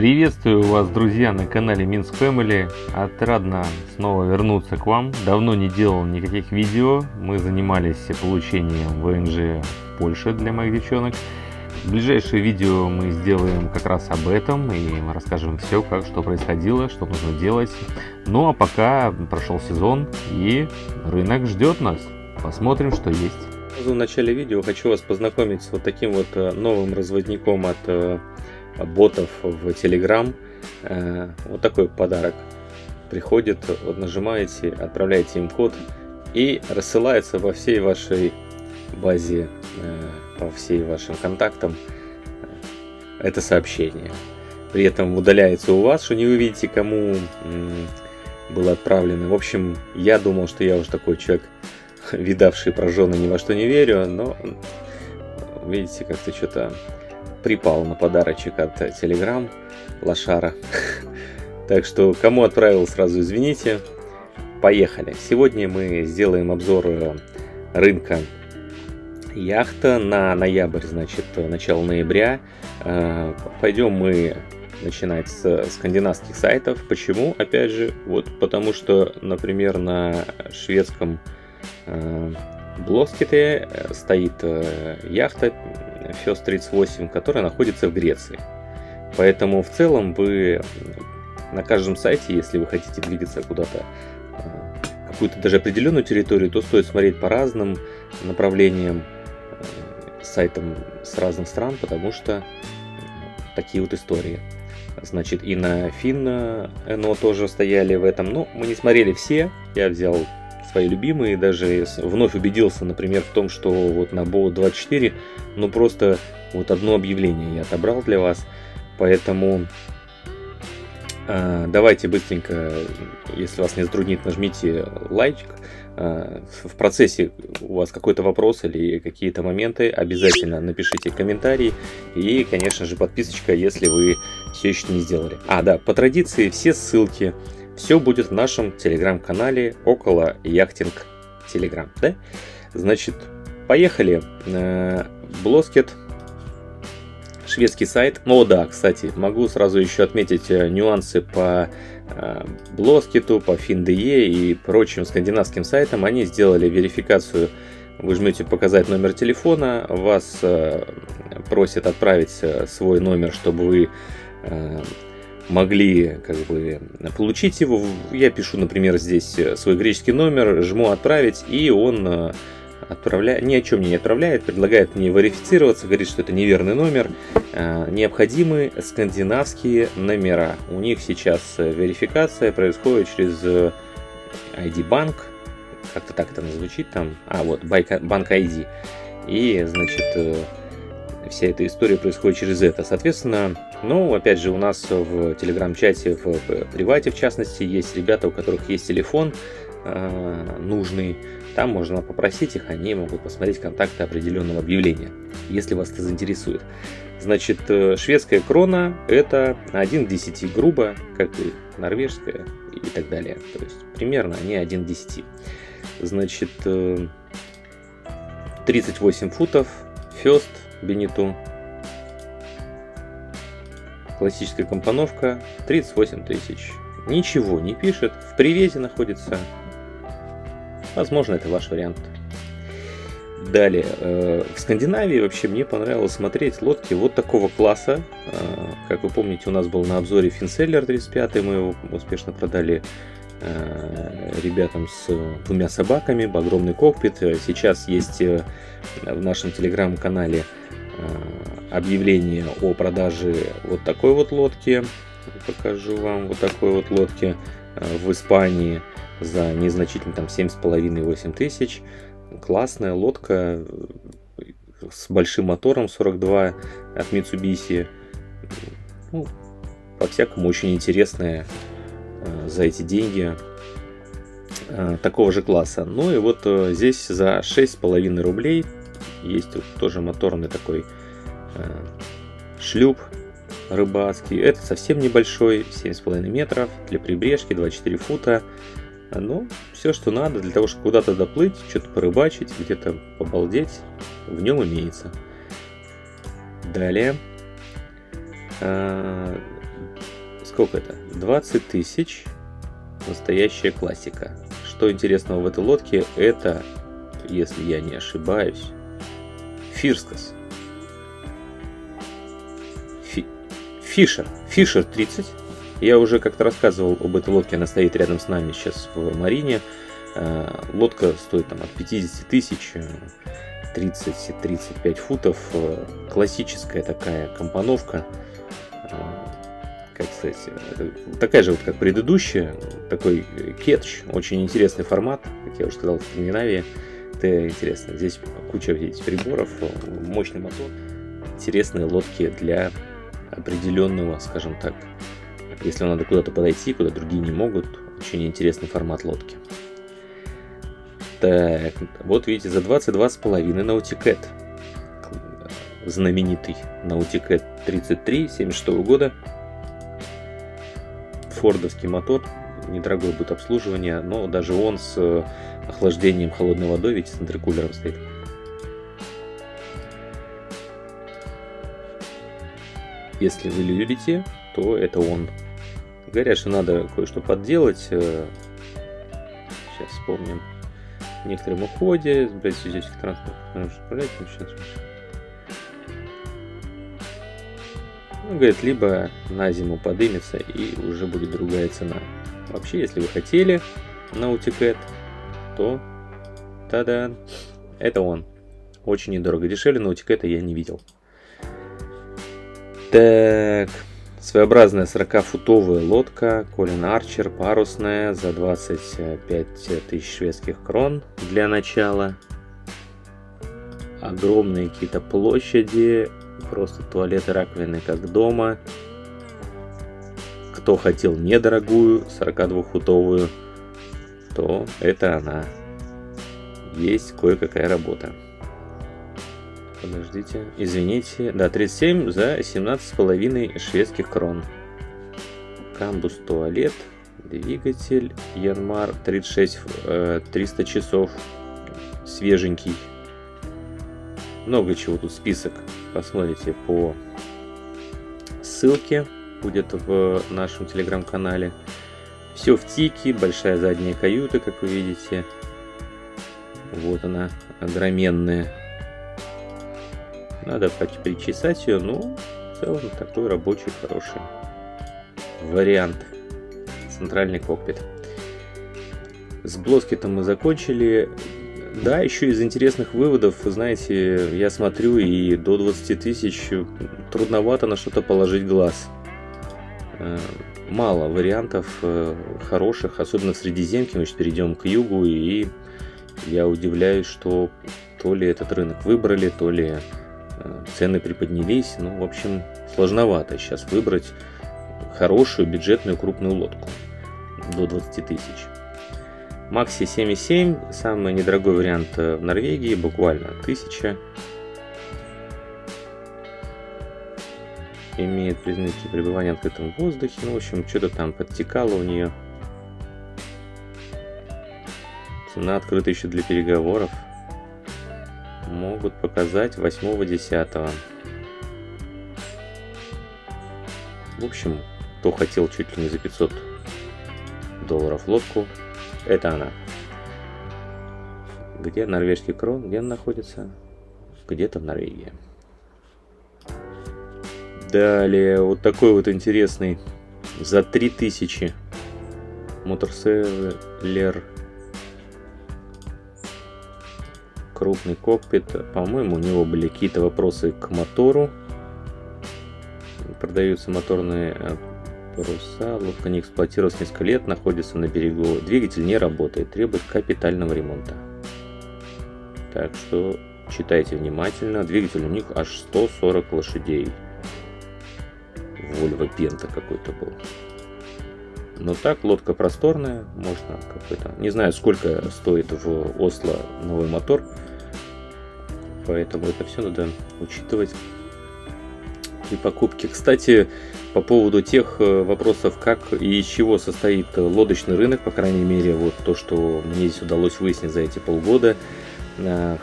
Приветствую вас, друзья, на канале Minsk Family. Отрадно снова вернуться к вам. Давно не делал никаких видео. Мы занимались получением ВНЖ в Польше для моих девчонок. В ближайшее видео мы сделаем как раз об этом и мы расскажем все, как что происходило, что нужно делать. Ну а пока прошел сезон и рынок ждет нас. Посмотрим, что есть. В начале видео хочу вас познакомить с вот таким вот новым разводником от ботов в Telegram. Вот такой подарок приходит, вот нажимаете, отправляете им код и рассылается во всей вашей базе, по всей вашим контактам это сообщение. При этом удаляется у вас, что не вы видите, кому было отправлено. В общем, я думал, что я уже такой человек, видавший прожженный, ни во что не верю, но видите, как-то что-то припал на подарочек от Telegram лошара. Так что, кому отправил, сразу извините. Поехали. Сегодня мы сделаем обзор рынка яхта на ноябрь, значит, начало ноября. Пойдем мы начинать с скандинавских сайтов. Почему? Опять же, вот потому что, например, на шведском Блоските стоит яхта First 38, которая находится в Греции. Поэтому в целом вы на каждом сайте, если вы хотите двигаться куда-то, какую-то даже определенную территорию, то стоит смотреть по разным направлениям, сайтам с разных стран, потому что такие вот истории. Значит, и на Финно тоже стояли в этом, но мы не смотрели все, я взял свои любимые, даже вновь убедился, например, в том, что вот на Boat24, ну просто вот одно объявление я отобрал для вас, поэтому давайте быстренько, если вас не затруднит, нажмите лайк. В процессе у вас какой-то вопрос или какие-то моменты, обязательно напишите комментарий и, конечно же, подписочка, если вы все еще не сделали. Да, по традиции все ссылки, все будет в нашем телеграм-канале около яхтинг телеграм, да? Значит, поехали. Блоскет, шведский сайт. Ну да, кстати, могу сразу еще отметить нюансы по Блоскету, по Fin.de и прочим скандинавским сайтам. Они сделали верификацию. Вы жмете «Показать номер телефона», вас просят отправить свой номер, чтобы вы могли как бы получить его. Я пишу, например, здесь свой греческий номер, жму «Отправить», и он ни о чем не отправляет, предлагает мне верифицироваться, говорит, что это неверный номер. Необходимы скандинавские номера. У них сейчас верификация происходит через ID Bank, как-то так это звучит там, вот Bank ID. И, значит, вся эта история происходит через это. Соответственно, ну, опять же, у нас в телеграм-чате, в привате, в частности, есть ребята, у которых есть телефон нужный. Там можно попросить их, они могут посмотреть контакты определенного объявления, если вас это заинтересует. Значит, шведская крона это 1 к 10 грубо, как и норвежская и так далее. То есть примерно они 1 к 10. Значит, 38 футов, First Бенету, классическая компоновка, 38 тысяч. Ничего не пишет, в привете находится. Возможно, это ваш вариант. Далее, в Скандинавии вообще мне понравилось смотреть лодки вот такого класса. Как вы помните, у нас был на обзоре Финселлер 35, мы его успешно продали ребятам с 2 собаками, огромный кокпит. Сейчас есть в нашем телеграм-канале объявление о продаже вот такой вот лодки. Покажу вам вот такой вот лодки в Испании за незначительно, там 7,5-8 тысяч. Классная лодка с большим мотором 42 от Mitsubishi. Ну, по-всякому очень интересная за эти деньги, такого же класса. Ну и вот здесь за 6,5 рублей есть вот тоже моторный такой шлюп рыбацкий. Это совсем небольшой, 7,5 метров, для прибрежки 24 фута. Ну, все, что надо для того, чтобы куда-то доплыть, что-то порыбачить, где-то побалдеть, в нем имеется. Далее Сколько это? 20 тысяч. Настоящая классика. Что интересного в этой лодке, это, если я не ошибаюсь, Фирскас. Фишер 30. Я уже как-то рассказывал об этой лодке, она стоит рядом с нами сейчас в марине. Лодка стоит там от 50 тысяч, 30-35 футов. Классическая такая компоновка. Как сказать, такая же вот как предыдущая, такой кетч, очень интересный формат, как я уже сказал, в Скандинавии. Это интересно, здесь куча этих приборов, мощный мотор, интересные лодки для определенного, скажем так, если надо куда-то подойти, куда другие не могут, очень интересный формат лодки. Так, вот видите, за 22,5 Nautic Cat, знаменитый Nautic Cat 33 76 года. Фордовский мотор, недорогой будет обслуживание, но даже он с охлаждением холодной водой, видите, с интеркулером стоит. Если вы любите, то это он. Говорят, что надо кое-что подделать. Сейчас вспомним. В некотором уходе, сбрать физический транспорт, ну, говорит, либо на зиму подымется и уже будет другая цена. Вообще, если вы хотели Nautic Cat, то та-да, это он. Очень недорого. Дешевле Nautic Cat я не видел. Так, своеобразная 40-футовая лодка Колин Арчер, парусная, за 25 тысяч шведских крон для начала. Огромные какие-то площади. Просто туалеты, раковины, как дома. Кто хотел недорогую, 42-футовую, то это она. Есть кое-какая работа. Подождите, извините. Да, 37 за 17,5 шведских крон. Камбус туалет, двигатель, Янмар 36, 300 часов, свеженький. Много чего тут, список. Посмотрите по ссылке, будет в нашем телеграм-канале. Все в тике, большая задняя каюта, как вы видите. Вот она, огроменная. Надо причесать ее, но в целом такой рабочий, хороший вариант. Центральный кокпит. С блоскетом мы закончили. Да, еще из интересных выводов, знаете, я смотрю, и до 20 тысяч трудновато на что-то положить глаз. Мало вариантов хороших, особенно в Средиземке. Мы сейчас перейдем к югу, и я удивляюсь, что то ли этот рынок выбрали, то ли цены приподнялись. Ну, в общем, сложновато сейчас выбрать хорошую бюджетную крупную лодку до 20 тысяч. Макси 7,7, самый недорогой вариант в Норвегии, буквально 1000. Имеет признаки пребывания в открытом воздухе, ну, в общем, что-то там подтекало у нее. Цена открыта еще для переговоров. Могут показать 8-10. В общем, кто хотел чуть ли не за $500 лодку, это она. Где норвежский крон? Где он находится? Где-то в Норвегии. Далее, вот такой вот интересный. За 3000 Моторсейлер. Крупный кокпит. По-моему, у него были какие-то вопросы к мотору. Продаются моторные паруса. Лодка не эксплуатировалась несколько лет, находится на берегу. Двигатель не работает, требует капитального ремонта. Так что читайте внимательно. Двигатель у них аж 140 лошадей. Volvo Penta какой-то был. Но так, лодка просторная. Можно какой-то... Не знаю, сколько стоит в Осло новый мотор. Поэтому это все надо учитывать при покупке. Кстати, по поводу тех вопросов, как и из чего состоит лодочный рынок, по крайней мере, вот то, что мне здесь удалось выяснить за эти полгода.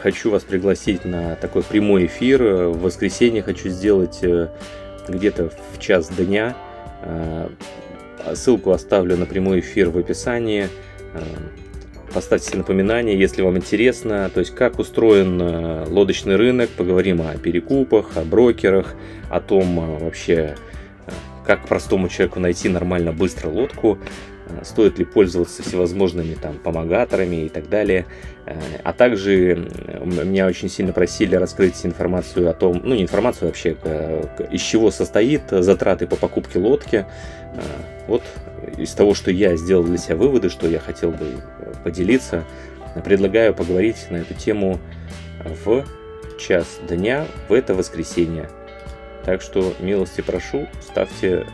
Хочу вас пригласить на такой прямой эфир. В воскресенье хочу сделать где-то в час дня. Ссылку оставлю на прямой эфир в описании. Поставьте напоминания, если вам интересно, то есть как устроен лодочный рынок, поговорим о перекупах, о брокерах, о том вообще, как простому человеку найти нормально быстро лодку, стоит ли пользоваться всевозможными там помогаторами и так далее. А также меня очень сильно просили раскрыть информацию о том, ну не информацию вообще, из чего состоит затраты по покупке лодки. Вот из того, что я сделал для себя выводы, что я хотел бы поделиться, предлагаю поговорить на эту тему в час дня в это воскресенье. Так что милости прошу, ставьте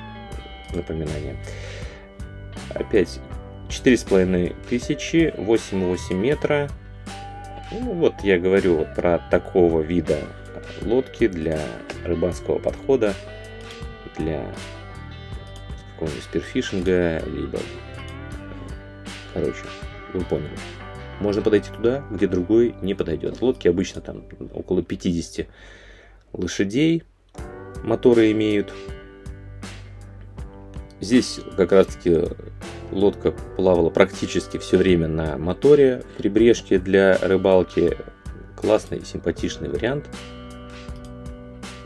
напоминания. Опять 4500, 8,8 метра. Ну, вот я говорю вот про такого вида лодки для рыбацкого подхода, для какого-нибудь спирфишинга, либо, короче, вы поняли. Можно подойти туда, где другой не подойдет. Лодки обычно там около 50 лошадей моторы имеют. Здесь как раз таки лодка плавала практически все время на моторе при брешке для рыбалки. Классный, симпатичный вариант.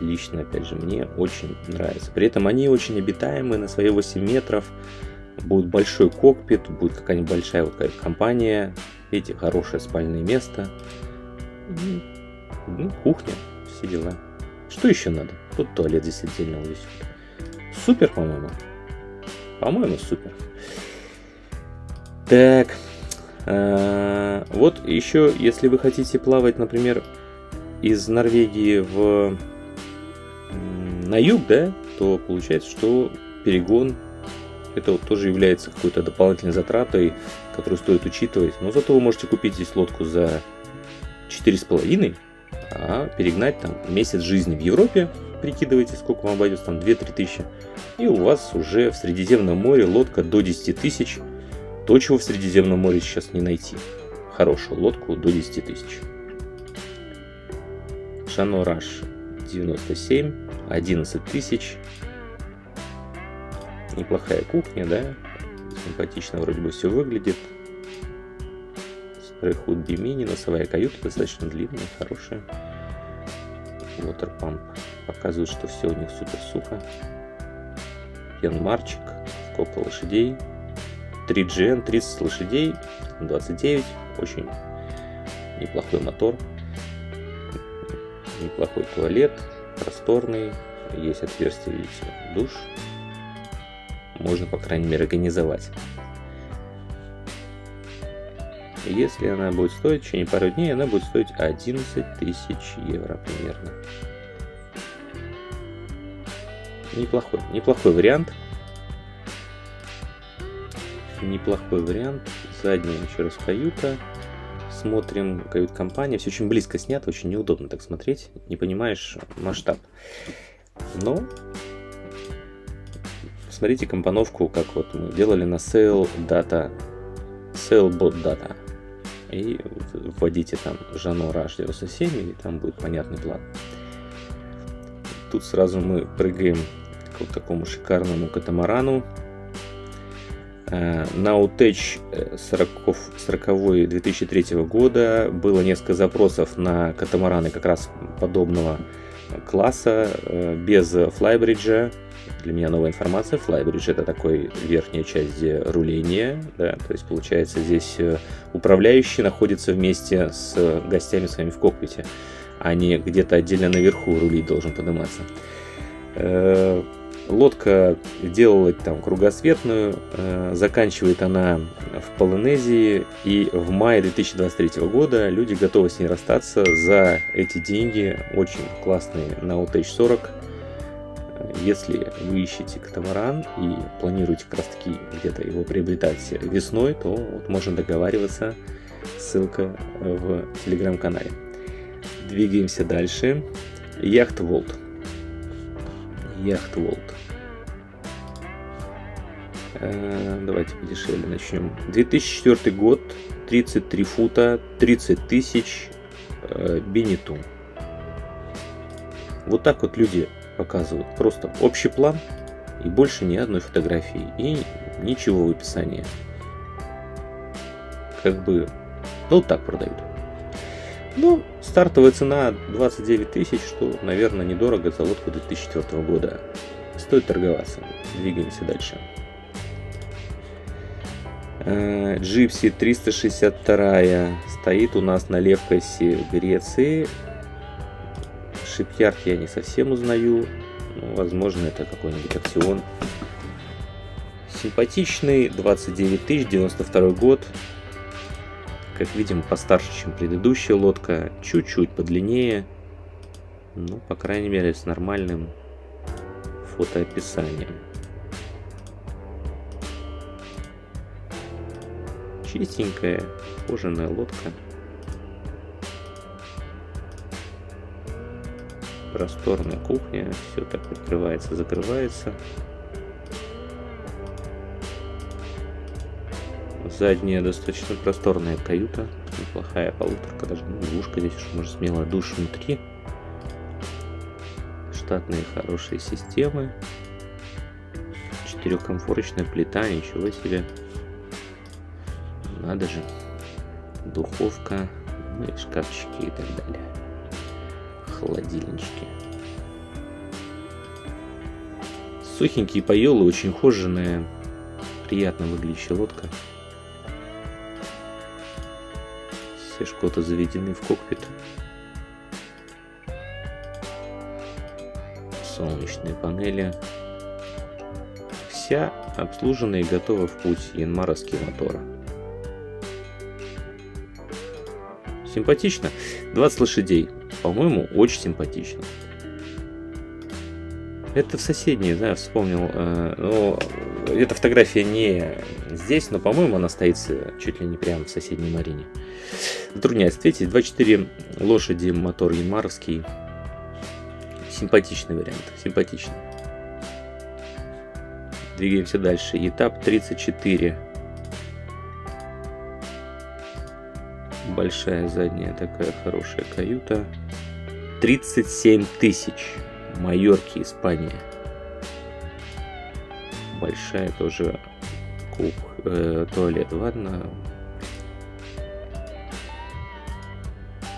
Лично, опять же, мне очень нравится. При этом они очень обитаемые на свои 8 метров. Будет большой кокпит, будет какая-нибудь большая вот компания. Видите, хорошее спальное место. Ну, кухня, все дела. Что еще надо? Тут туалет здесь отдельно висит. Супер, по-моему. По-моему, супер. Так. Вот еще, если вы хотите плавать, например, из Норвегии на юг, да, то получается, что перегон это вот тоже является какой-то дополнительной затратой, которую стоит учитывать. Но зато вы можете купить здесь лодку за 4,5, а перегнать там месяц жизни в Европе. Прикидывайте, сколько вам обойдется, там 2-3 тысячи. И у вас уже в Средиземном море лодка до 10 тысяч. То, чего в Средиземном море сейчас не найти. Хорошую лодку до 10 тысяч. Jeanneau Rush 97, 11 тысяч. Неплохая кухня, да? Симпатично вроде бы все выглядит. Спрейхуд Бимини, носовая каюта достаточно длинная, хорошая. Waterpump показывает, что все у них супер сухо. Янмарчик, сколько лошадей. 3GN, 30 лошадей, 29, очень неплохой мотор. Неплохой туалет, просторный, есть отверстие, видите, душ. Можно, по крайней мере, организовать. Если она будет стоить в течение пары дней, она будет стоить 11 тысяч евро примерно. Неплохой вариант. Неплохой вариант. Задняя еще раз каюта. Смотрим кают-компания. Все очень близко снято, очень неудобно так смотреть. Не понимаешь масштаб. Но смотрите компоновку, как вот мы делали на Sailbot Data. И вводите там Jeanneau Rush 97, и там будет понятный план. Тут сразу мы прыгаем к вот такому шикарному катамарану. На Nautech 40 2003 года было несколько запросов на катамараны как раз подобного класса, без флайбриджа. Для меня новая информация. Флайбридж — это такой верхняя часть, где руление, да, то есть получается здесь управляющий находится вместе с гостями своими в кокпите, а не где-то отдельно наверху рулить должен подниматься. Лодка делала там кругосветную, заканчивает она в Полинезии, и в мае 2023 года люди готовы с ней расстаться за эти деньги. Очень классный Nautech 40. Если вы ищете катамаран и планируете как раз таки где-то его приобретать весной, то вот можно договариваться. Ссылка в телеграм-канале. Двигаемся дальше. Яхт-Волт. Давайте подешевле начнем. 2004 год, 33 фута, 30 тысяч, Бенетон. Вот так вот люди показывают. Просто общий план. И больше ни одной фотографии. И ничего в описании. Как бы, ну, вот так продают. Но стартовая цена 29 тысяч, что, наверное, недорого за лодку 2004 года. Стоит торговаться. Двигаемся дальше. Gypsy 362 стоит у нас на Левкосе в Греции. Шипьярд я не совсем узнаю. Ну, возможно, это какой-нибудь Аксион. Симпатичный, 29 тысяч, 92 год. Как видим, постарше, чем предыдущая лодка. Чуть-чуть подлиннее. Ну, по крайней мере, с нормальным фотоописанием. Чистенькая, кожаная лодка. Просторная кухня. Все так открывается, закрывается. Задняя достаточно просторная каюта. Неплохая полуторка, даже двушка здесь уж можно смело. Душ внутри. Штатные хорошие системы. Четырехкомфорочная плита, ничего себе. Надо же. Духовка, ну и шкафчики и так далее. Холодильнички. Сухенькие поелы, очень ухоженная, приятно выглядящая лодка. Все шкоты заведены в кокпит. Солнечные панели. Вся обслужена и готова в путь. Янмаровские моторы. Симпатично. 20 лошадей. По-моему, очень симпатично. Это в соседней, да, вспомнил. Но эта фотография не здесь, но, по-моему, она стоит чуть ли не прямо в соседней марине. Затрудняюсь ответить. 24 лошади, мотор янмаровский. Симпатичный вариант. Симпатичный. Двигаемся дальше. Этап 34. Большая задняя такая хорошая каюта. 37 тысяч. Майорки, Испания. Большая тоже туалет, ладно.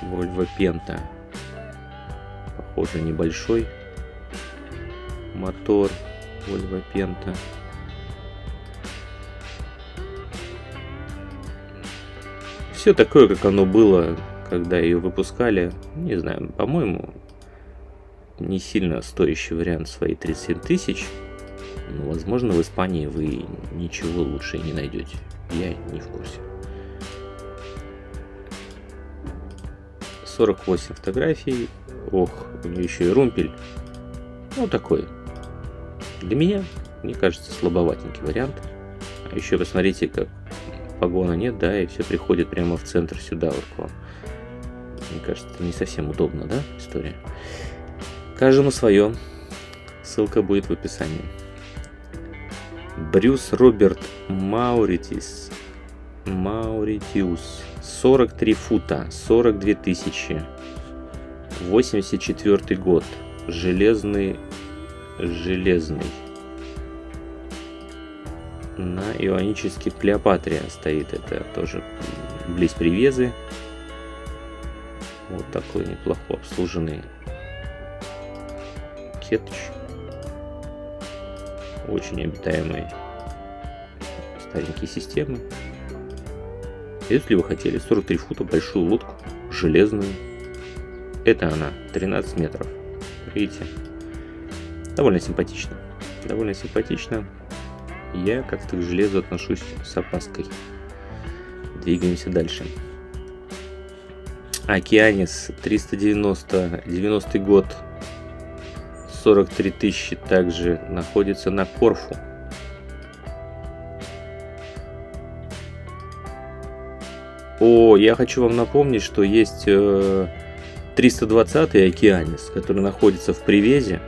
Volvo Penta. Похоже, небольшой мотор Volvo Penta. Все такое, как оно было, когда ее выпускали. Не знаю, по-моему, не сильно стоящий вариант, свои 37 тысяч. Но, возможно, в Испании вы ничего лучше не найдете. Я не в курсе. 48 фотографий. Ох, у нее еще и румпель. Ну, такой. Для меня, мне кажется, слабоватенький вариант. А еще посмотрите, как погона нет, да, и все приходит прямо в центр сюда вот к вам. Мне кажется, это не совсем удобно, да, история. Каждому свое. Ссылка будет в описании. Брюс Роберт Мауритиус. 43 фута, 42 тысячи. 84 год. Железный. На ионической Клеопатре стоит. Это тоже близ Привезы. Вот такой неплохо обслуженный кетч. Очень обитаемые старенькие системы. Если вы хотели 43 фута большую лодку, железную, это она, 13 метров. Видите? Довольно симпатично. Довольно симпатично. Я как-то к железу отношусь с опаской. Двигаемся дальше. Океанис 390, 90-й год. 43 тысячи также находится на Корфу. О, я хочу вам напомнить, что есть 320-й Океанис, который находится в Привезе,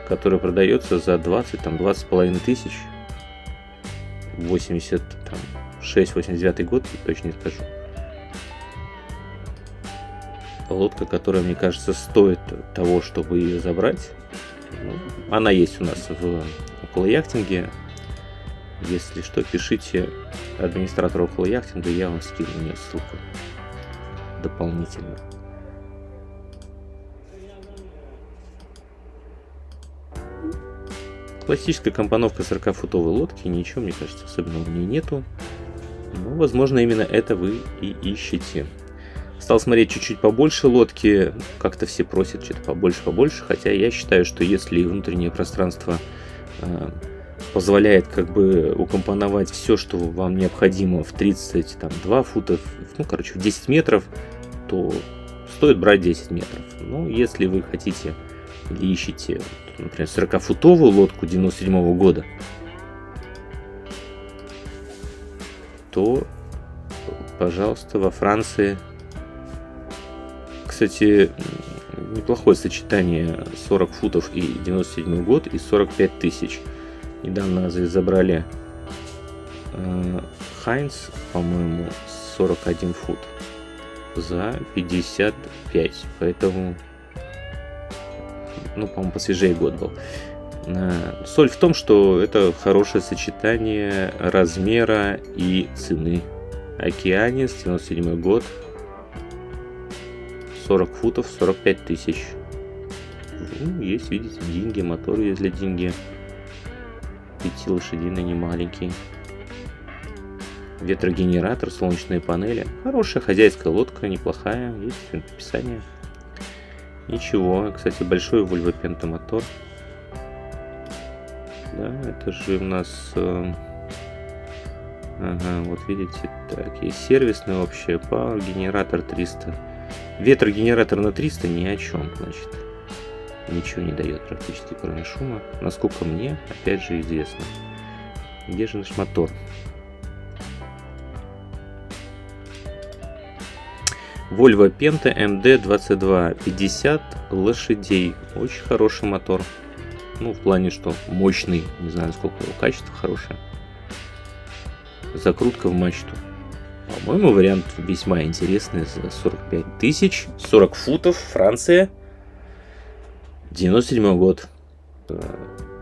который продается за 20-20,5 тысяч. 86-89 год, точно не скажу. Лодка, которая, мне кажется, стоит того, чтобы ее забрать. Она есть у нас в околояхтинге. Если что, пишите администратору околояхтинга, я вам скину у нее ссылку дополнительно. Классическая компоновка 40-футовой лодки, ничего, мне кажется, особенного в ней нету. Но, возможно, именно это вы и ищете. Стал смотреть чуть-чуть побольше лодки, как-то все просят что-то побольше, хотя я считаю, что если внутреннее пространство позволяет как бы укомпоновать все, что вам необходимо в 32 фута, в 10 метров, то стоит брать 10 метров. Но если вы хотите или ищете, например, 40-футовую лодку 97 года, то, пожалуйста, во Франции. Кстати, неплохое сочетание 40 футов и 97 год и 45 тысяч. Недавно здесь забрали Хайнц, по-моему, 41 фут за 55. Поэтому, по-моему, посвежее год был. Соль в том, что это хорошее сочетание размера и цены. Океанис, 97 год, 40 футов, 45 тысяч. Есть, видите, деньги, мотор есть для деньги. 5-лошадиный, не маленький. Ветрогенератор, солнечные панели. Хорошая хозяйская лодка, неплохая. Есть описание. Ничего. Кстати, большой Volvo Penta мотор. Да, это же у нас... Ага, вот видите, так, и сервисный вообще, Power генератор 300. Ветрогенератор на 300 ни о чем, значит. Ничего не дает практически, кроме шума. Насколько мне, опять же, известно. Где же наш мотор? Volvo Penta MD22, 50 лошадей. Очень хороший мотор. В плане, что мощный. Не знаю, сколько его качество хорошее. Закрутка в мачту. По-моему, вариант весьма интересный за 45 тысяч. 40 футов, Франция. 97 год.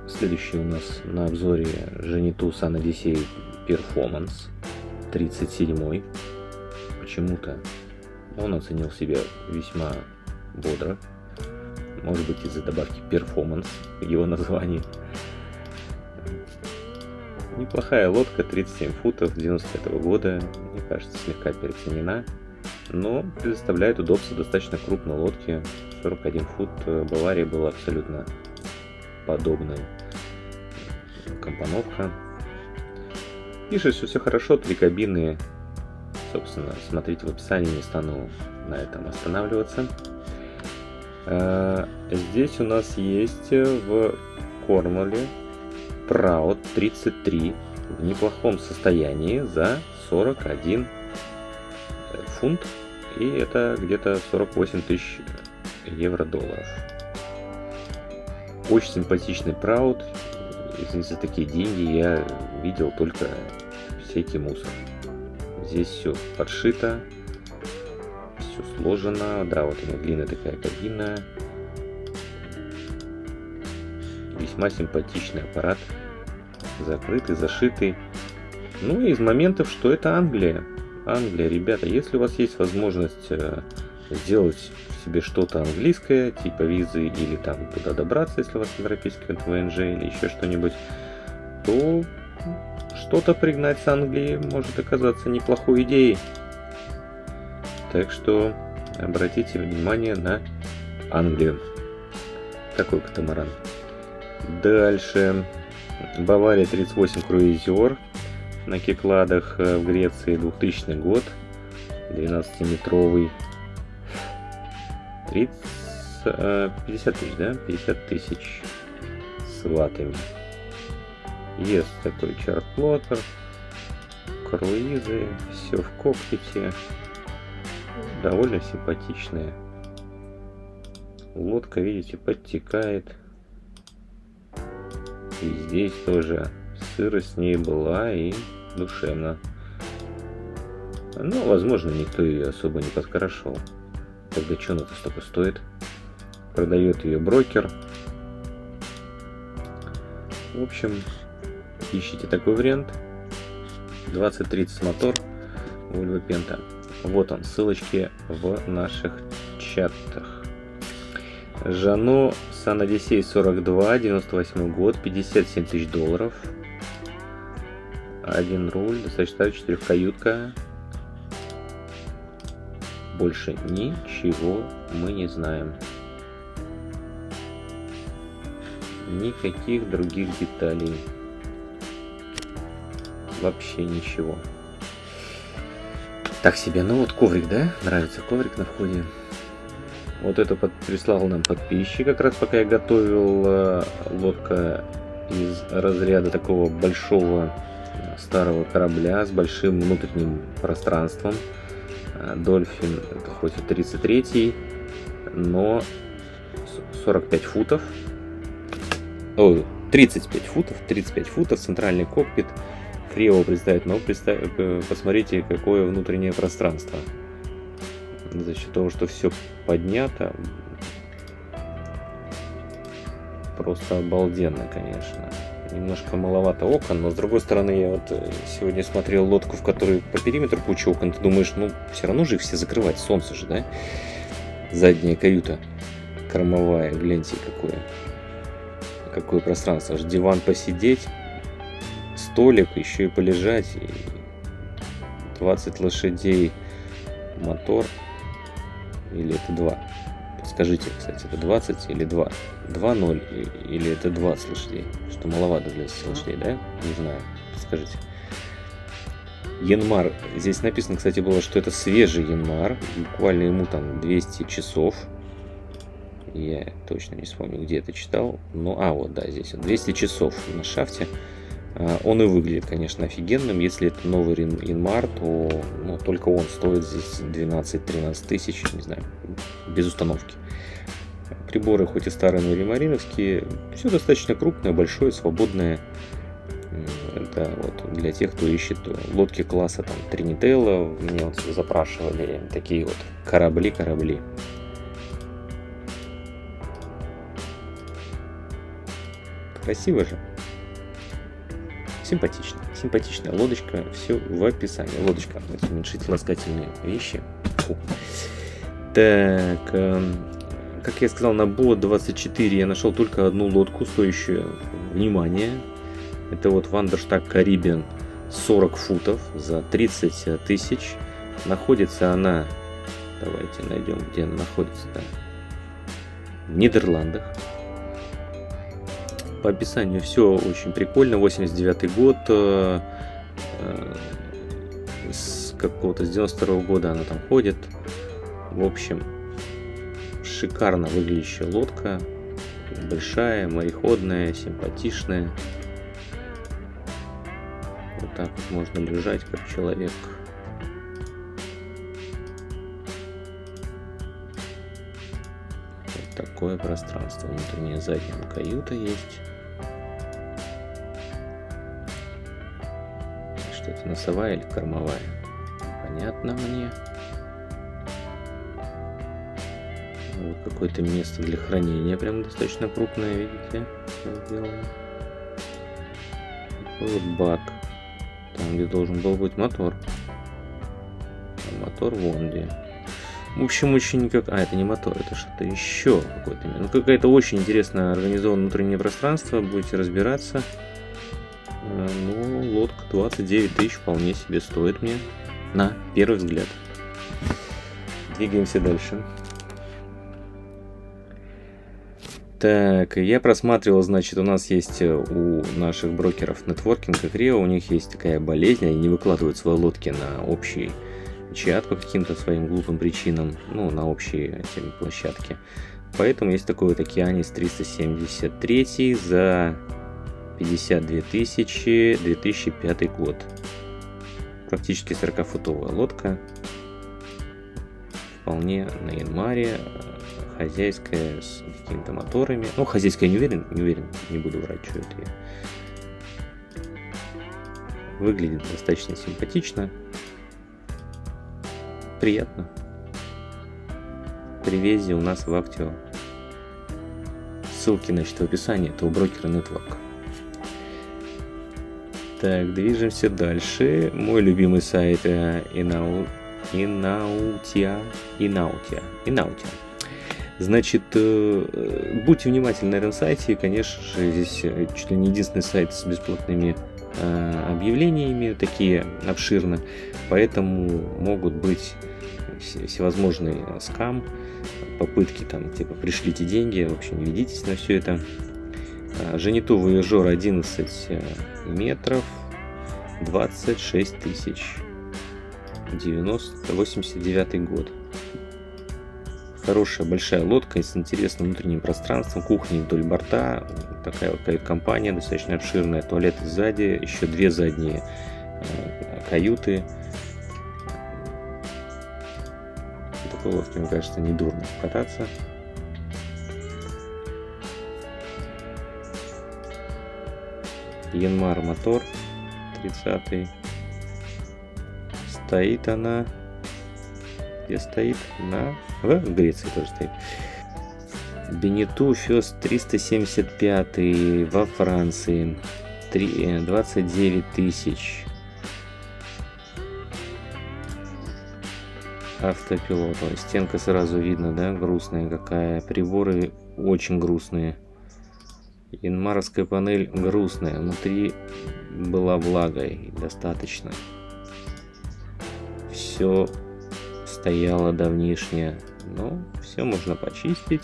Следующий у нас на обзоре Жениту Sun Odyssey Performance. 37. Почему-то он оценил себя весьма бодро. Может быть, из-за добавки Performance в его названии. Неплохая лодка, 37 футов, 95 года. Мне кажется, слегка переоценена. Но предоставляет удобство достаточно крупной лодки. 41 фут Баварии была абсолютно подобная компоновка. Пишет, что все хорошо, 3 кабины. Собственно, смотрите в описании, не стану на этом останавливаться. Здесь у нас есть в Корнуолле Proud 33 в неплохом состоянии за 41 фунт. И это где-то 48 тысяч евро-долларов. Очень симпатичный Proud. За такие деньги я видел только всякий мусор. Здесь все подшито, все сложено. Да, вот у меня длинная такая кабина. Весьма симпатичный аппарат. Закрытый, зашитый. Ну и из моментов, что это Англия. Англия, ребята, если у вас есть возможность сделать себе что-то английское, типа визы или там туда добраться, если у вас европейский ВНЖ или еще что-нибудь, то что-то пригнать с Англии может оказаться неплохой идеей. Так что обратите внимание на Англию. Такой катамаран. Дальше. Бавария 38 круизер на Кикладах в Греции, 2000 год. 12-метровый. 50 тысяч, да? 50 тысяч с ваттами. Есть такой чарт-плоттер, круизы, все в кокпите. Довольно симпатичная лодка, видите, подтекает. И здесь тоже сырость с ней была и душевно. Но, возможно, никто ее особо не подкрашивал. Тогда что она-то столько стоит? Продает ее брокер. В общем, ищите такой вариант. 2030 мотор Volvo Penta. Вот он, ссылочки в наших чатах. Жано Сан Одиссей 42, 98 год, 57 тысяч долларов. Один руль, достаточно 4-каютка. Больше ничего мы не знаем. Никаких других деталей. Вообще ничего. Так себе. Ну вот коврик, да? Нравится коврик на входе. Вот это прислал нам подписчик, как раз пока я готовил. Лодка из разряда такого большого старого корабля с большим внутренним пространством. Дольфин, это хоть и 33, но 45 футов. Ой, 35 футов, центральный кокпит. Криво представить, но посмотрите, какое внутреннее пространство. За счет того, что все поднято, просто обалденно, конечно. Немножко маловато окон, но с другой стороны, я вот сегодня смотрел лодку, в которой по периметру куча окон. Ты думаешь, ну все равно же их все закрывать, солнце же, да? Задняя каюта кормовая, гляньте какое пространство. Аж диван посидеть, столик, еще и полежать, и 20 лошадей мотор. Или это 2? Скажите, кстати, это 20 или 2? 2-0 или это 20 лошадей? Что маловато для 10 лошадей, да? Не знаю, скажите. Янмар. Здесь написано, кстати, было, что это свежий Янмар. Буквально ему там 200 часов. Я точно не вспомню, где это читал. Ну, вот, да, здесь 200 часов на шафте. Он и выглядит, конечно, офигенным. Если это новый Янмар, то только он стоит здесь 12-13 тысяч, не знаю, без установки. Приборы хоть и старые, но ремариновские. Все достаточно крупное, большое, свободное. Это вот для тех, кто ищет лодки класса там Тринителла. Мне вот запрашивали такие вот корабли. Красиво же. Симпатичная лодочка, все в описании. Лодочка, уменьшить ласкательные вещи. Фу. Так, как я сказал, на Boat 24 я нашел только одну лодку, стоящую внимания. Это вот Вандерштаг Caribbean 40 футов за 30 тысяч. Находится она, давайте найдем, где она находится-то. В Нидерландах. По описанию все очень прикольно. 89-й год, с 92-го года она там ходит. В общем, шикарно выглядящая лодка, большая, мореходная, симпатичная. Вот так вот можно лежать как человек. Вот такое пространство. Внутренняя задняя каюта есть. Что это, носовая или кормовая? Понятно мне. Вот какое-то место для хранения, прям достаточно крупное, видите, сделано. Такой вот бак, там где должен был быть мотор. А мотор вон где. В общем, очень это не мотор, это что-то еще какое-то. Ну, какая-то очень интересно организованное внутреннее пространство, будете разбираться. Ну, лодка 29 тысяч вполне себе стоит мне, на первый взгляд. Двигаемся дальше. Так, я просматривал, значит, у нас есть у наших брокеров нетворкинг и Крио, у них есть такая болезнь, они не выкладывают свои лодки на общий чат по каким-то своим глупым причинам, ну, на общие площадки. Поэтому есть такой вот Океанис 373 за 52 тысячи, 2005 год. Практически 40-футовая лодка. Вполне на Янмаре. Хозяйская с какими-то моторами. Ну, хозяйская не уверен, не буду врать, что это я. Выглядит достаточно симпатично. Приятно. Привези у нас в Актио. Ссылки, значит, в описании. Это у брокера Network. Так, движемся дальше. Мой любимый сайт Inautia. Значит, будьте внимательны на этом сайте. Конечно же, здесь чуть ли не единственный сайт с бесплатными объявлениями, такие обширно. Поэтому могут быть всевозможные скам, попытки там, типа, пришлите деньги. В общем, не ведитесь на все это. Жениту Voyageur 11 метров, 26 тысяч, 89 год. Хорошая большая лодка с интересным внутренним пространством, кухней вдоль борта, такая вот кают-компания достаточно обширная, туалеты сзади, еще две задние каюты. Такой лодке, мне кажется, недурно кататься. Янмар мотор 30-й. Стоит она. Где стоит? В Греции тоже стоит. Бенету Фёст 375 во Франции. 29 тысяч. Автопилот. Стенка сразу видно, да? Грустная какая. Приборы очень грустные. Янмаровская панель грустная. Внутри была влагой достаточно. Все стояло давнишнее. Но все можно почистить.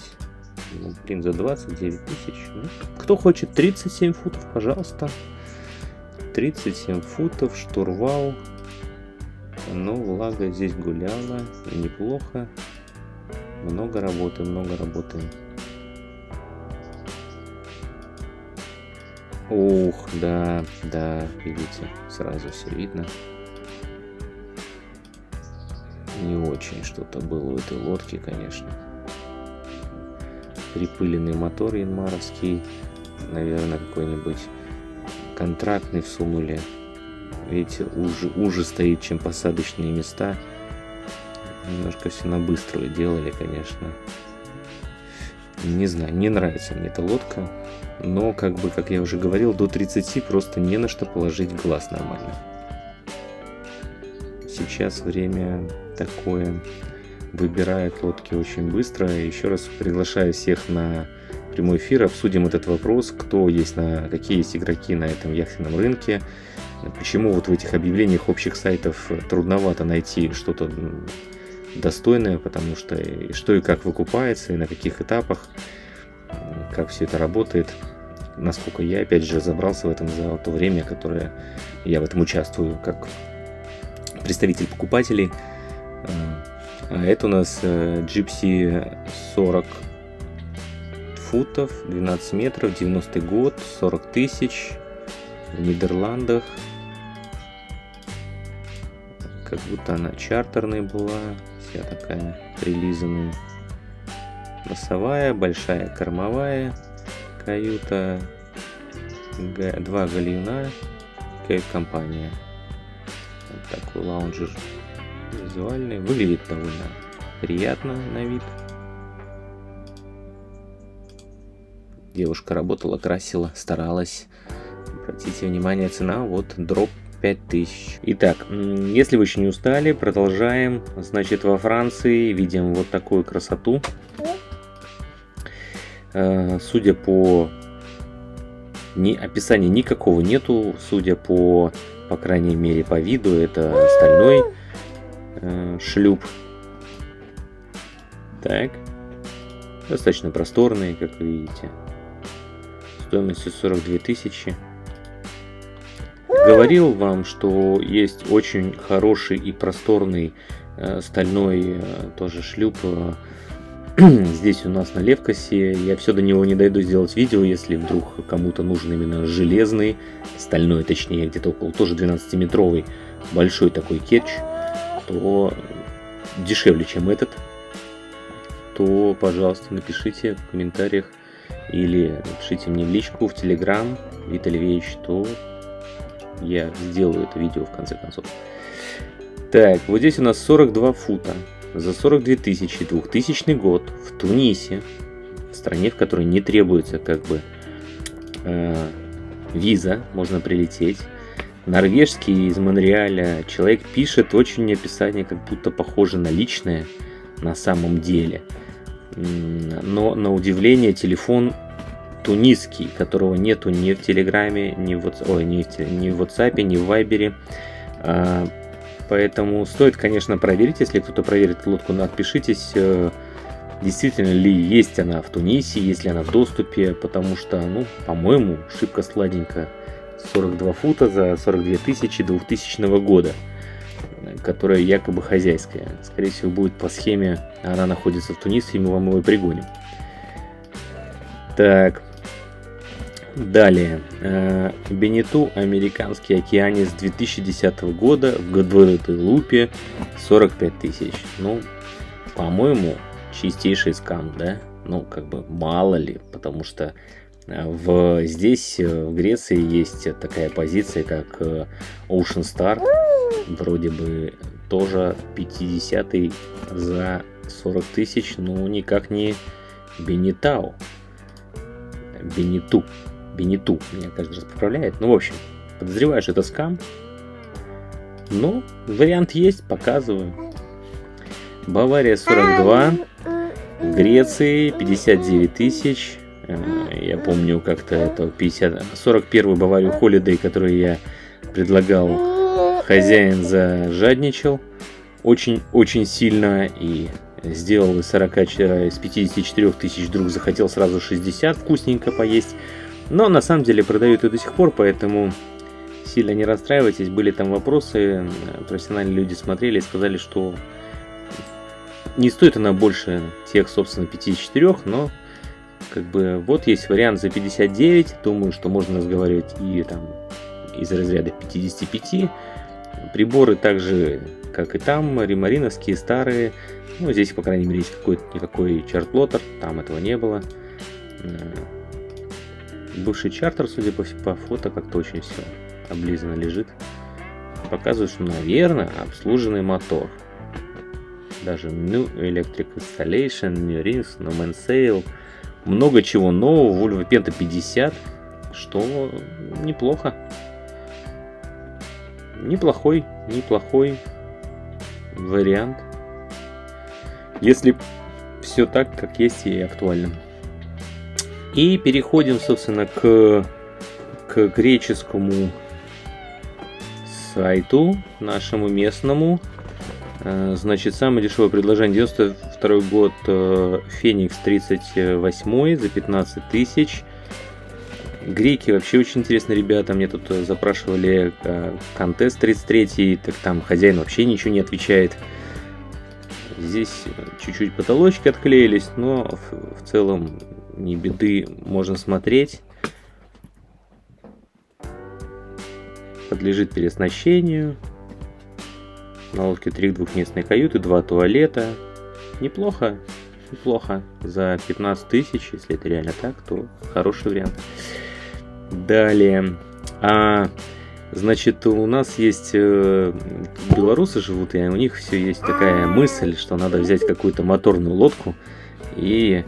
Ну, блин, за 29 тысяч. Ну, кто хочет 37 футов, пожалуйста. 37 футов, штурвал. Но влага здесь гуляла. Неплохо. Много работы, много работы. Ух, да, видите, сразу все видно. Не очень что-то было у этой лодки, конечно. Припыленный мотор янмаровский. Наверное, какой-нибудь контрактный всунули. Видите, уже стоит, чем посадочные места. Немножко все на быструю делали, конечно. Не знаю, не нравится мне эта лодка. Но, как я уже говорил, до 30 просто не на что положить глаз нормально. Сейчас время такое. Выбирают лодки очень быстро. Еще раз приглашаю всех на прямой эфир. Обсудим этот вопрос. Какие есть игроки на этом яхтенном рынке. Почему вот в этих объявлениях общих сайтов трудновато найти что-то достойное. Потому что что и как выкупается, и на каких этапах. Как все это работает, насколько я, опять же, разобрался в этом за то время, которое я в этом участвую как представитель покупателей. А это у нас Gypsy 40 футов, 12 метров, 90-й год, 40 тысяч, в Нидерландах. Как будто она чартерная была, вся такая прилизанная. Носовая, большая кормовая каюта, 2 гальюна, кают-компания. Вот такой лаунжер визуальный. Выглядит довольно приятно на вид. Девушка работала, красила, старалась. Обратите внимание, цена вот дроп 5000. Итак, если вы еще не устали, продолжаем. Значит, во Франции видим вот такую красоту. Судя по описания никакого нету, судя по крайней мере по виду, это стальной шлюп. Так, достаточно просторный, как вы видите, стоимостью 42 тысячи. Говорил вам, что есть очень хороший и просторный стальной тоже шлюп. Здесь у нас на Левкосе. Я все до него не дойду сделать видео, если вдруг кому-то нужен именно железный, стальной точнее, где-то около тоже 12-метровый, большой такой кетч, то дешевле, чем этот, то, пожалуйста, напишите в комментариях или напишите мне в личку в Telegram, Виталий Ильич, то я сделаю это видео в конце концов. Так, вот здесь у нас 42 фута. За 42 тысячи, 2000 год, в Тунисе, в стране, в которой не требуется виза, можно прилететь. норвежский, из Монреаля. Человек пишет, очень описание как будто похоже на личное на самом деле. Но на удивление телефон тунисский, которого нету ни в Телеграме, ни в WhatsApp, ни в Вайбере. Поэтому стоит, конечно, проверить. Если кто-то проверит лодку, отпишитесь, действительно ли есть она в Тунисе, есть ли она в доступе, потому что, ну, по-моему, шибко сладенько. 42 фута за 42 тысячи 2000 года, которая якобы хозяйская. Скорее всего, будет по схеме, она находится в Тунисе, и мы вам его пригоним. Так. Далее. Бенету, американский океанец 2010 года в Гваделупе 45 тысяч. Ну, по-моему, чистейший скам, да? Ну, как бы мало ли, потому что здесь, в Греции, есть такая позиция, как Ocean Star. Вроде бы тоже 50-й за 40 тысяч, но никак не Бенетау. Бенету, меня каждый раз поправляет. Ну, в общем, подозреваю, что это скам. Но вариант есть, показываю. Бавария 42, в Греции 59 тысяч. Я помню, как-то это 41-ю Баварию Holiday, которую я предлагал, хозяин зажадничал очень сильно и сделал из 54 тысяч, вдруг захотел сразу 60 вкусненько поесть. Но на самом деле продают ее до сих пор, поэтому сильно не расстраивайтесь. Были там вопросы, профессиональные люди смотрели и сказали, что не стоит она больше тех, собственно, 54, но как бы вот есть вариант за 59. Думаю, что можно разговаривать и там из разряда 55. Приборы также, как и там, ремариновские, старые. Ну, здесь, по крайней мере, есть никакой чарт-плоттер, там этого не было. Бывший чартер, судя по фото, как-то очень все облизано лежит. Показывает, что, наверное, обслуженный мотор. Даже New Electric Installation, New Rings, No Man Sail. Много чего нового. Volvo Penta 50, что неплохо. Неплохой вариант. Если все так, как есть и актуально. И переходим, собственно, к греческому сайту, нашему местному. Значит, самое дешевое предложение 92 год, Феникс 38 за 15 тысяч. Греки вообще очень интересные ребята. Мне тут запрашивали Контест 33, так там хозяин вообще ничего не отвечает. Здесь чуть-чуть потолочки отклеились, но в целом не беды, можно смотреть. Подлежит переоснащению. На лодке 3 двухместные каюты, 2 туалета. Неплохо. За 15 тысяч, если это реально так, то хороший вариант. Далее. Значит, у нас есть белорусы живут, и у них все есть такая мысль, что надо взять какую-то моторную лодку и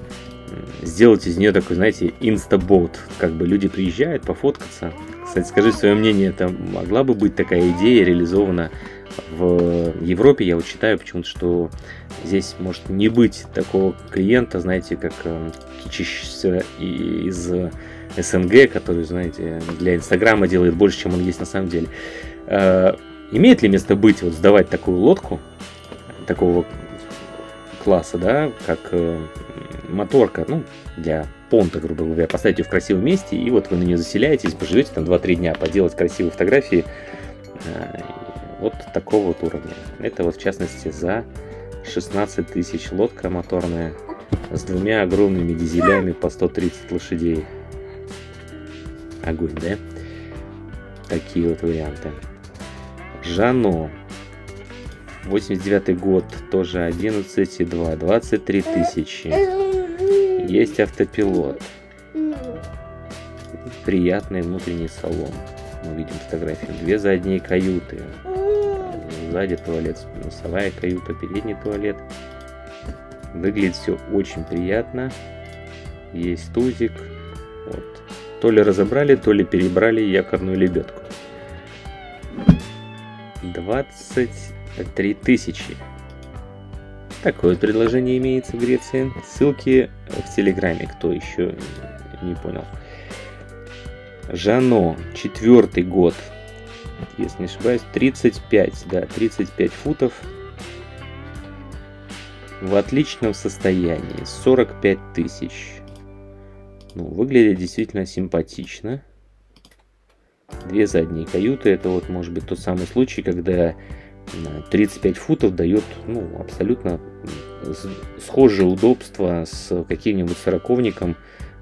сделать из нее такой, знаете, инстабот. Как бы люди приезжают пофоткаться. Кстати, скажи свое мнение, это могла бы быть такая идея реализована в Европе? Я вот считаю почему-то, что здесь может не быть такого клиента, знаете, как кичащийся из СНГ, который, знаете, для Инстаграма делает больше, чем он есть на самом деле. Имеет ли место быть вот сдавать такую лодку такого класса, да, как моторка, ну, для понта, грубо говоря, поставить ее в красивом месте, и вот вы на нее заселяетесь, поживете там 2-3 дня, поделать красивые фотографии вот такого вот уровня. Это вот в частности за 16 тысяч лодка моторная с 2 огромными дизелями по 130 лошадей. Огонь, да? Такие вот варианты. Жано. 89 год, тоже 11,2, 23 тысячи. Есть автопилот. Приятный внутренний салон. Мы видим фотографию. 2 задние каюты. Сзади туалет, носовая каюта, передний туалет. Выглядит все очень приятно. Есть тузик. Вот. То ли разобрали, то ли перебрали якорную лебедку. 23 тысячи. Такое предложение имеется в Греции. Ссылки в Телеграме, кто еще не понял. Жано, 4-й год, если не ошибаюсь, 35, да, 35 футов. В отличном состоянии, 45 тысяч. Ну, выглядит действительно симпатично. 2 задние каюты. Это вот может быть тот самый случай, когда 35 футов дает, ну, абсолютно схожее удобство с каким-нибудь сороковником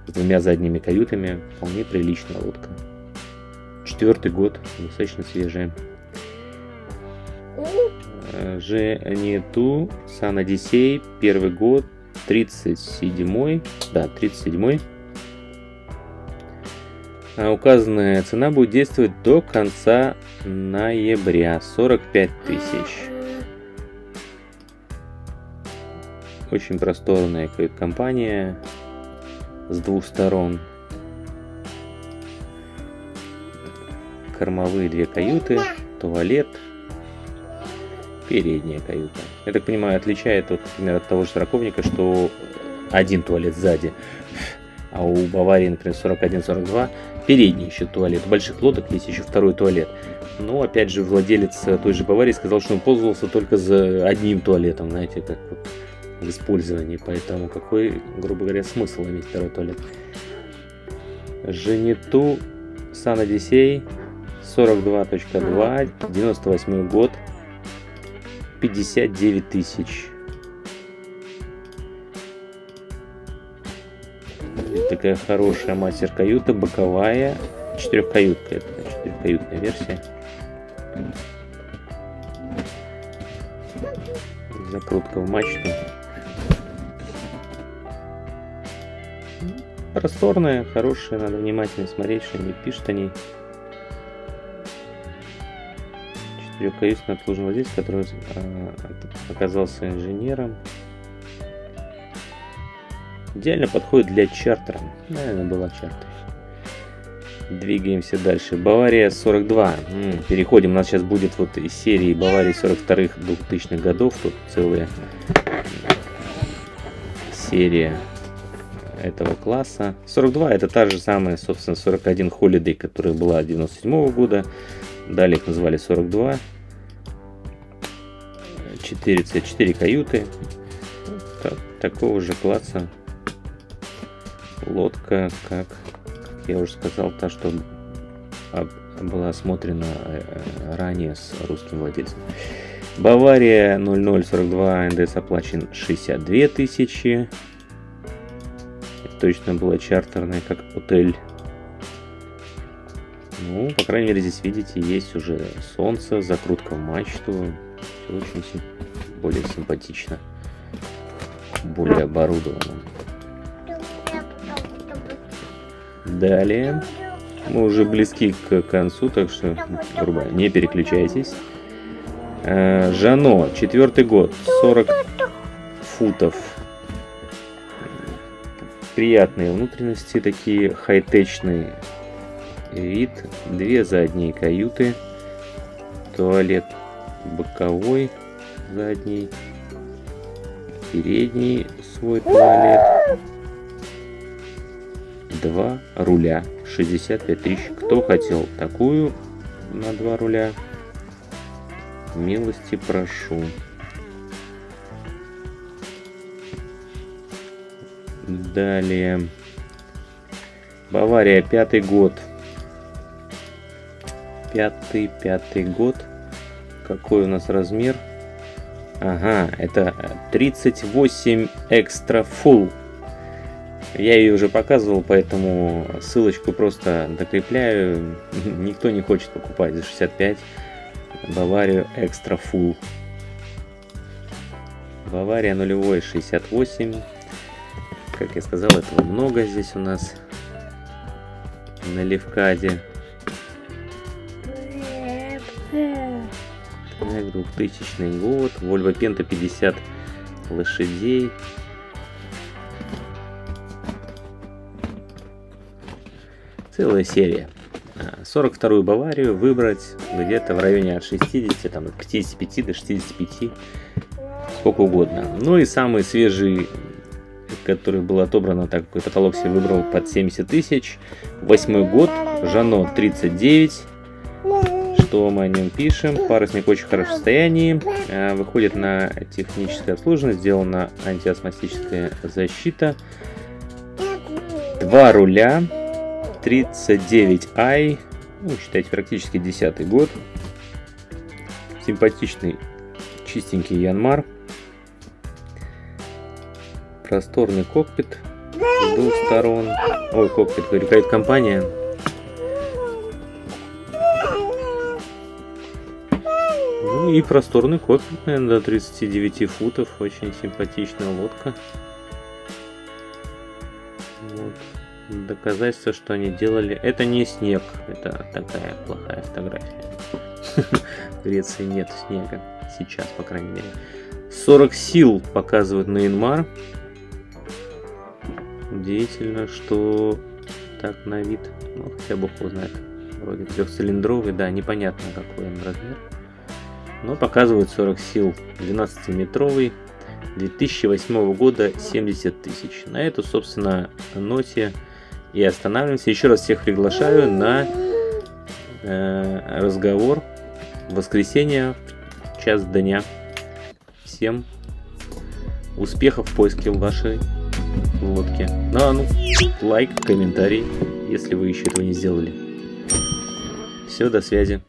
с 2 задними каютами. Вполне приличная лодка. 4-й год, достаточно свежая. Жениту, Сан Одиссей, 1-й год, 37-й, да, 37-й. Указанная цена будет действовать до конца ноября, 45 тысяч. Очень просторная кают-компания с 2 сторон. Кормовые 2 каюты, туалет, передняя каюта. Я так понимаю, отличает, вот, например, от того же сороковника, что один туалет сзади, а у Баварии, например, 41-42 передний еще туалет. У больших лодок есть еще 2-й туалет. Но, опять же, владелец той же Баварии сказал, что он пользовался только за одним туалетом, знаете, как вот в использовании. Поэтому какой, грубо говоря, смысл иметь 2-й туалет? Жениту, Сан Одиссей, 42.2, 98 год, 59 тысяч. Такая хорошая мастер-каюта, боковая, 4-каютка, это 4-каютная версия. Закрутка в мачту. Просторная, хорошая, надо внимательно смотреть, что не пишет о ней. 4-каютный обслуживаемый владелец, который оказался инженером. Идеально подходит для чартера. Наверное, была чартер. Двигаемся дальше. Бавария 42. Переходим. У нас сейчас будет вот из серии Баварии 42-х 2000-х годов. Тут целая серия этого класса. 42 это та же самая, собственно, 41 Holiday, которая была 97-го года. Далее их называли 42. 4 каюты. Такого же класса лодка, как я уже сказал, та, что была осмотрена ранее с русским владельцем. Бавария 0042, НДС оплачен 62 тысячи. Точно была чартерная, как отель. Ну, по крайней мере, здесь, видите, есть уже солнце, закрутка в мачту. Все очень более симпатично. Более оборудовано. Далее. Мы уже близки к концу, так что, грубо говоря, не переключайтесь. Жано, 4-й год, 40 футов. Приятные внутренности, такие хай-течный вид. 2 задние каюты. Туалет боковой, задний. Передний свой туалет. 2 руля, 65 тысяч. Кто хотел такую на 2 руля, милости прошу. Далее. Бавария, 5-й год. 5-й год. Какой у нас размер? Ага, это 38 экстра full. Я ее уже показывал, поэтому ссылочку просто докрепляю. Никто не хочет покупать за 65 Баварию экстра full. Бавария нулевой 68. Как я сказал, этого много здесь у нас на Левкаде. Так, 2000 год. Volvo Penta 50 лошадей. Целая серия 42-ю Баварию выбрать где-то в районе от 60, там, от 55 до 65, сколько угодно. Ну и самый свежий, который был отобран, так как потолок себе выбрал под 70 тысяч. 8-й год, Жано 39. Что мы о нем пишем? Парусник в очень хорошем состоянии. Выходит на техническое обслуживание. Сделана антиосмостическая защита. 2 руля. 39i. Ну, считайте, практически 10-й год. Симпатичный, чистенький Янмар. Просторный кокпит с двух сторон. Ой, кокпит, говорю, кают-компания. Ну и просторный кокпит, наверное, до 39 футов. Очень симпатичная лодка. Вот. Доказательство, что они делали. Это не снег. Это такая плохая фотография. В Греции нет снега. Сейчас, по крайней мере. 40 сил показывают на Янмар. Удивительно, что так на вид. Ну, хотя бог его знает. Вроде трехцилиндровый, да, непонятно какой он размер. Но показывают 40 сил. 12-метровый. 2008 года 70 тысяч. На эту, собственно, ноте и останавливаемся. Еще раз всех приглашаю на разговор в воскресенье в час дня. Всем успехов в поиске вашей лодки. Ну, лайк, комментарий, если вы еще этого не сделали. Все, до связи.